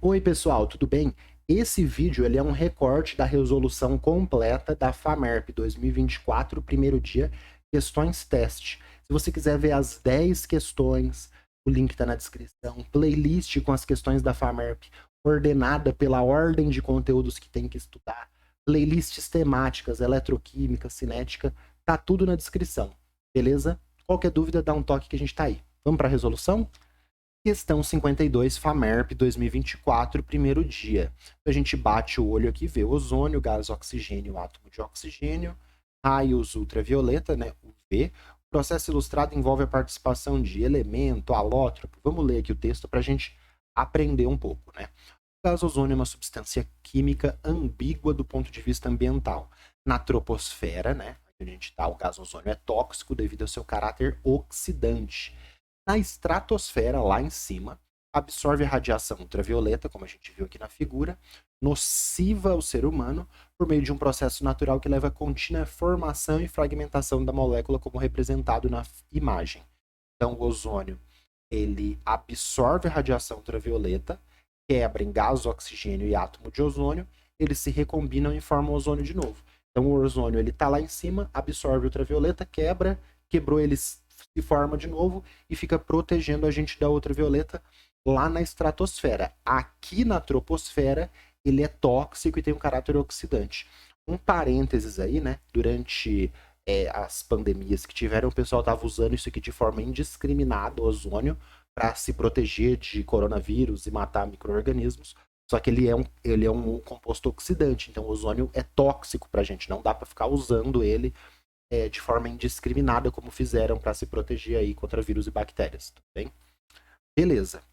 Oi pessoal, tudo bem? Esse vídeo ele é um recorte da resolução completa da FAMERP 2024, primeiro dia, questões teste. Se você quiser ver as 10 questões, o link está na descrição, playlist com as questões da FAMERP, ordenada pela ordem de conteúdos que tem que estudar, playlists temáticas, eletroquímica, cinética, tá tudo na descrição, beleza? Qualquer dúvida, dá um toque que a gente tá aí. Vamos para a resolução? Questão 52, FAMERP 2024, primeiro dia. A gente bate o olho aqui, vê ozônio, gás oxigênio, átomo de oxigênio, raios ultravioleta, né, UV. O processo ilustrado envolve a participação de elemento, alótropo. Vamos ler aqui o texto para a gente aprender um pouco, né? O gás ozônio é uma substância química ambígua do ponto de vista ambiental. Na troposfera, né, onde a gente está, o gás ozônio é tóxico devido ao seu caráter oxidante. Na estratosfera, lá em cima, absorve a radiação ultravioleta, como a gente viu aqui na figura, nociva ao ser humano, por meio de um processo natural que leva à contínua formação e fragmentação da molécula, como representado na imagem. Então, o ozônio, ele absorve a radiação ultravioleta, quebra em gás, oxigênio e átomo de ozônio, eles se recombinam e formam ozônio de novo. Então, o ozônio, ele está lá em cima, absorve ultravioleta, quebrou eles se forma de novo e fica protegendo a gente da ultravioleta lá na estratosfera. Aqui na troposfera, ele é tóxico e tem um caráter oxidante. Um parênteses aí, né? Durante as pandemias que tiveram, o pessoal estava usando isso aqui de forma indiscriminada, o ozônio, para se proteger de coronavírus e matar micro-organismos. Só que ele é um composto oxidante, então o ozônio é tóxico para a gente, não dá para ficar usando ele de forma indiscriminada, como fizeram para se proteger aí contra vírus e bactérias, tudo bem? Beleza.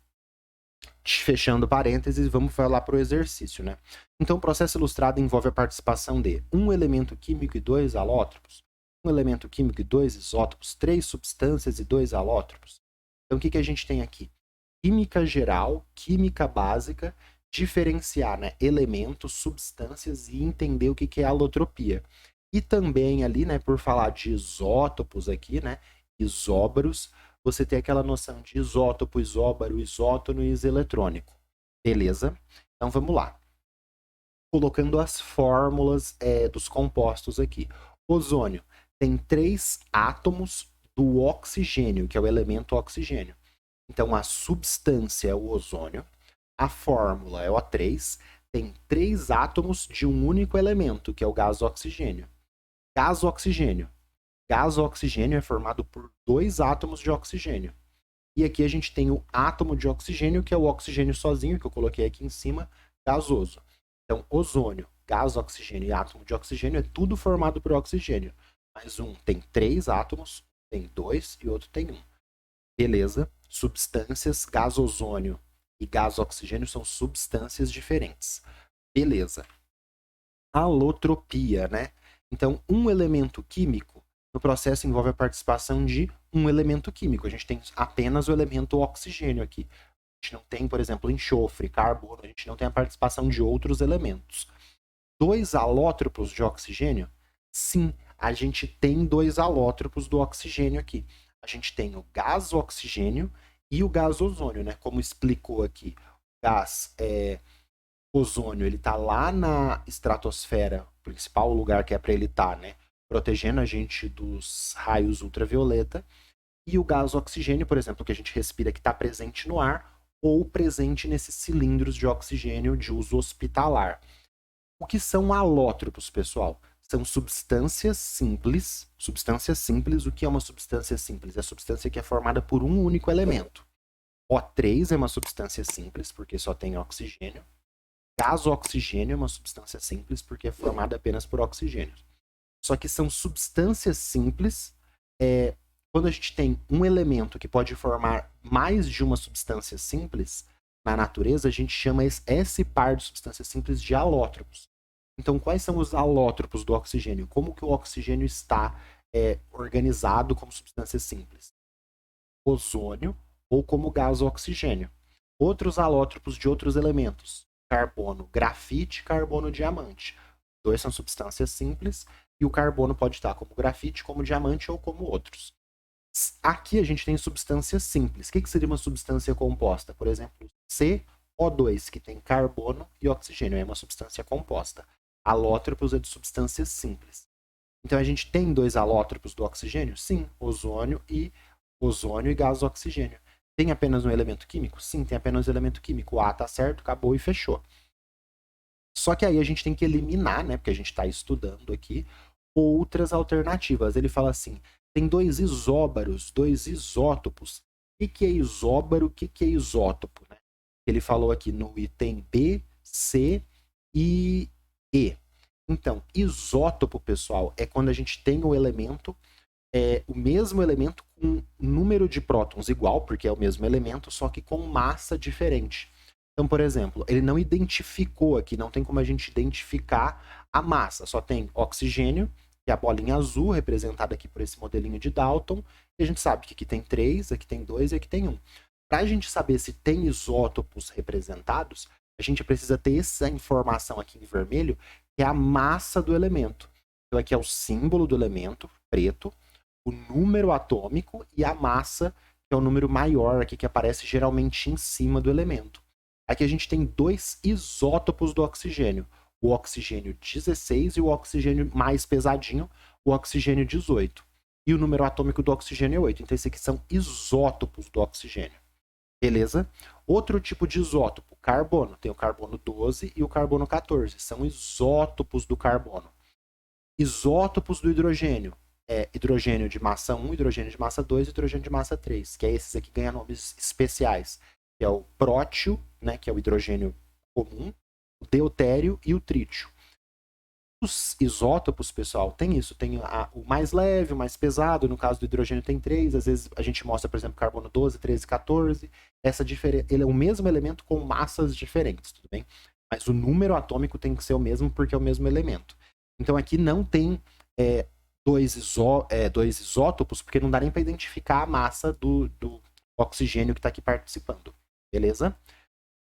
Fechando parênteses, vamos falar para o exercício, né? Então, o processo ilustrado envolve a participação de um elemento químico e dois alótropos, um elemento químico e dois isótopos, três substâncias e dois alótropos. Então, o que a gente tem aqui? Química geral, química básica, diferenciar, né, elementos, substâncias e entender o que é alotropia. E também ali, né, por falar de isótopos aqui, né, isóbaros, você tem aquela noção de isótopo, isóbaro, isótono e iseletrônico. Beleza? Então vamos lá. Colocando as fórmulas dos compostos aqui. Ozônio tem 3 átomos do oxigênio, que é o elemento oxigênio. Então a substância é o ozônio, a fórmula é O3, tem 3 átomos de um único elemento, que é o gás oxigênio. Gás oxigênio. Gás oxigênio é formado por 2 átomos de oxigênio. E aqui a gente tem o átomo de oxigênio, que é o oxigênio sozinho, que eu coloquei aqui em cima, gasoso. Então, ozônio, gás oxigênio e átomo de oxigênio é tudo formado por oxigênio. Mas um tem 3 átomos, tem 2 e outro tem 1. Beleza? Substâncias, gás ozônio e gás oxigênio são substâncias diferentes. Beleza. Alotropia, né? Então, um elemento químico, no processo envolve a participação de um elemento químico. A gente tem apenas o elemento oxigênio aqui. A gente não tem, por exemplo, enxofre, carbono, a gente não tem a participação de outros elementos. 2 alótropos de oxigênio? Sim, a gente tem 2 alótropos do oxigênio aqui. A gente tem o gás oxigênio e o gás ozônio, né? Como explicou aqui, o gás ozônio, ele tá lá na estratosfera, o principal lugar que é para ele estar, né? Protegendo a gente dos raios ultravioleta. E o gás oxigênio, por exemplo, que a gente respira, que está presente no ar, ou presente nesses cilindros de oxigênio de uso hospitalar. O que são alótropos, pessoal? São substâncias simples. Substância simples, o que é uma substância simples? É a substância que é formada por um único elemento. O3 é uma substância simples, porque só tem oxigênio. Gás oxigênio é uma substância simples, porque é formada apenas por oxigênio. Só que são substâncias simples. Quando a gente tem um elemento que pode formar mais de uma substância simples, na natureza, a gente chama esse par de substâncias simples de alótropos. Então, quais são os alótropos do oxigênio? Como que o oxigênio está organizado como substância simples? Ozônio ou como gás oxigênio. Outros alótropos de outros elementos. Carbono, grafite, carbono, diamante. Dois são substâncias simples e o carbono pode estar como grafite, como diamante ou como outros. Aqui a gente tem substâncias simples. O que seria uma substância composta? Por exemplo, O2, que tem carbono e oxigênio, é uma substância composta. Alótropos é de substâncias simples. Então a gente tem 2 alótropos do oxigênio? Sim, ozônio e gás oxigênio. Tem apenas um elemento químico? Sim, tem apenas um elemento químico. O A tá certo, acabou e fechou. Só que aí a gente tem que eliminar, né, porque a gente está estudando aqui, outras alternativas. Ele fala assim, tem 2 isóbaros, 2 isótopos. O que é isóbaro, o que é isótopo? Né? Ele falou aqui no item B, C e E. Então, isótopo, pessoal, é quando a gente tem o elemento, o mesmo elemento com número de prótons igual, porque é o mesmo elemento, só que com massa diferente. Então, por exemplo, ele não identificou aqui, não tem como a gente identificar a massa, só tem oxigênio, que é a bolinha azul, representada aqui por esse modelinho de Dalton, e a gente sabe que aqui tem 3, aqui tem 2 e aqui tem 1. Para a gente saber se tem isótopos representados, a gente precisa ter essa informação aqui em vermelho, que é a massa do elemento. Então aqui é o símbolo do elemento, preto, o número atômico e a massa, que é o número maior aqui, que aparece geralmente em cima do elemento. Aqui a gente tem 2 isótopos do oxigênio, o oxigênio 16 e o oxigênio mais pesadinho, o oxigênio 18. E o número atômico do oxigênio é 8. Então, esses aqui são isótopos do oxigênio. Beleza? Outro tipo de isótopo, carbono. Tem o carbono 12 e o carbono 14. São isótopos do carbono. Isótopos do hidrogênio. Hidrogênio de massa 1, hidrogênio de massa 2 e hidrogênio de massa 3. Que é esses aqui que ganham nomes especiais. Que é o prótio, né, que é o hidrogênio comum, o deutério e o trítio. Os isótopos, pessoal, tem isso. Tem o mais leve, o mais pesado. No caso do hidrogênio tem 3. Às vezes a gente mostra, por exemplo, carbono 12, 13, 14. Ele é o mesmo elemento com massas diferentes, tudo bem? Mas o número atômico tem que ser o mesmo porque é o mesmo elemento. Então aqui não tem dois isótopos, porque não dá nem para identificar a massa do oxigênio que está aqui participando. Beleza?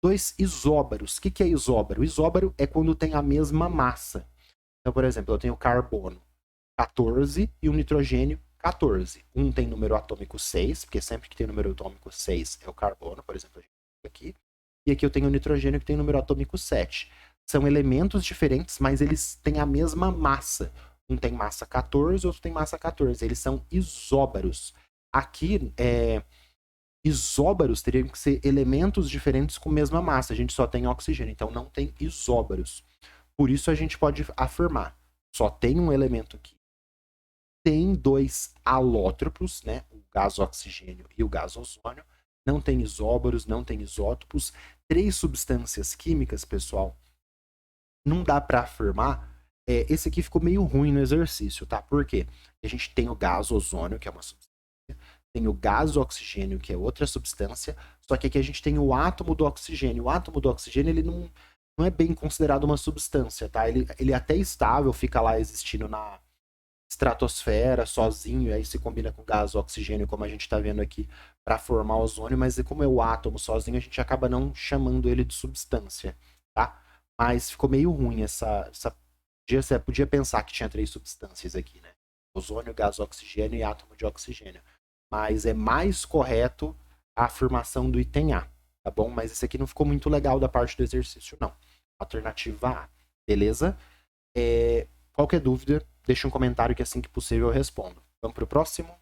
2 isóbaros. O que é isóbaro? Isóbaro é quando tem a mesma massa. Então, por exemplo, eu tenho carbono 14 e o nitrogênio 14. Um tem número atômico 6, porque sempre que tem número atômico 6 é o carbono, por exemplo, aqui. E aqui eu tenho o nitrogênio que tem número atômico 7. São elementos diferentes, mas eles têm a mesma massa. Um tem massa 14, outro tem massa 14. Eles são isóbaros. Aqui, isóbaros teriam que ser elementos diferentes com mesma massa. A gente só tem oxigênio, então não tem isóbaros. Por isso a gente pode afirmar, só tem um elemento aqui. Tem 2 alótropos, né? O gás oxigênio e o gás ozônio. Não tem isóbaros, não tem isótopos. 3 substâncias químicas, pessoal. Não dá para afirmar. Esse aqui ficou meio ruim no exercício, tá? Por quê? A gente tem o gás ozônio, que é uma substância. Tem o gás oxigênio, que é outra substância. Só que aqui a gente tem o átomo do oxigênio. O átomo do oxigênio, ele não é bem considerado uma substância, tá? Ele é até estável, fica lá existindo na estratosfera sozinho, e aí se combina com gás oxigênio, como a gente está vendo aqui, para formar ozônio, mas como é o átomo sozinho, a gente acaba não chamando ele de substância, tá? Mas ficou meio ruim você podia pensar que tinha 3 substâncias aqui, né? Ozônio, gás oxigênio e átomo de oxigênio. Mas é mais correto a afirmação do item A, tá bom? Mas esse aqui não ficou muito legal da parte do exercício, não. Alternativa A, beleza? Qualquer dúvida, deixa um comentário que assim que possível eu respondo. Vamos pro próximo?